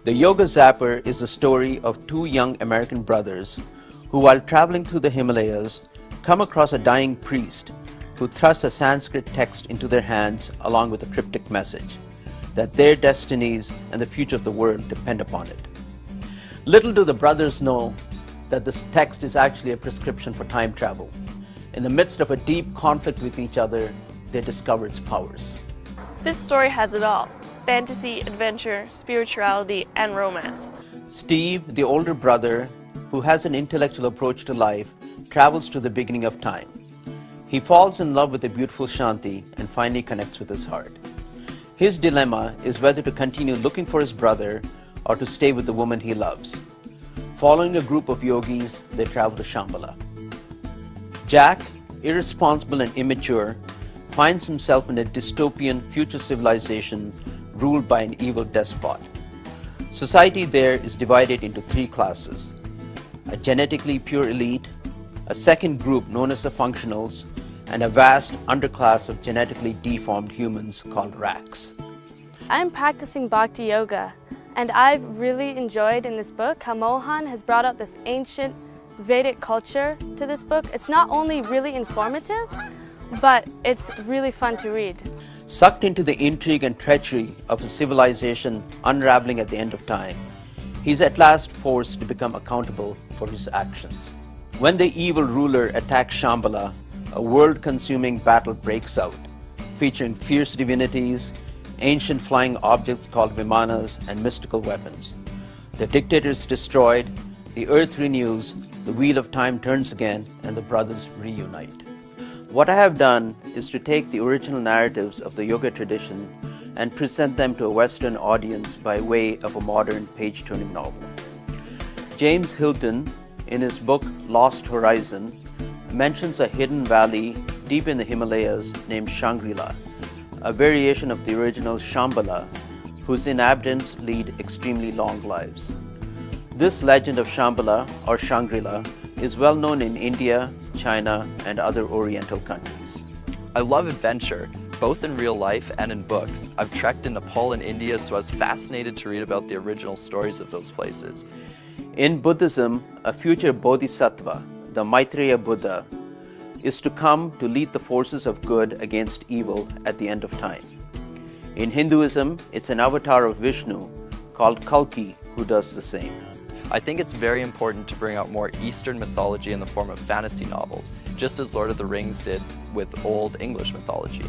The Yoga Zapper is the story of two young American brothers who, while traveling through the Himalayas, come across a dying priest who thrusts a Sanskrit text into their hands along with a cryptic message that their destinies and the future of the world depend upon it. Little do the brothers know that this text is actually a prescription for time travel. In the midst of a deep conflict with each other, they discover its powers. This story has it all: fantasy, adventure, spirituality, and romance. Steve, the older brother, who has an intellectual approach to life, travels to the beginning of time. He falls in love with the beautiful Shanti and finally connects with his heart. His dilemma is whether to continue looking for his brother or to stay with the woman he loves. Following a group of yogis, they travel to Shambhala. Jack, irresponsible and immature, finds himself in a dystopian future civilization ruled by an evil despot. Society there is divided into three classes: a genetically pure elite, a second group known as the functionals, and a vast underclass of genetically deformed humans called raks. I'm practicing Bhakti Yoga, and I've really enjoyed in this book how Mohan has brought out this ancient Vedic culture to this book. It's not only really informative, but it's really fun to read. Sucked into the intrigue and treachery of a civilization unraveling at the end of time, he's at last forced to become accountable for his actions. When the evil ruler attacks Shambhala, a world-consuming battle breaks out, featuring fierce divinities, ancient flying objects called vimanas, and mystical weapons. The dictator is destroyed, the earth renews, the wheel of time turns again, and the brothers reunite. What I have done is to take the original narratives of the yoga tradition and present them to a Western audience by way of a modern page-turning novel. James Hilton, in his book Lost Horizon, mentions a hidden valley deep in the Himalayas named Shangri-La, a variation of the original Shambhala, whose inhabitants lead extremely long lives. This legend of Shambhala, or Shangri-La, is well known in India, China, and other Oriental countries. I love adventure, both in real life and in books. I've trekked in Nepal and India, so I was fascinated to read about the original stories of those places. In Buddhism, a future bodhisattva, the Maitreya Buddha, is to come to lead the forces of good against evil at the end of time. In Hinduism, it's an avatar of Vishnu called Kalki who does the same. I think it's very important to bring out more Eastern mythology in the form of fantasy novels, just as Lord of the Rings did with Old English mythology.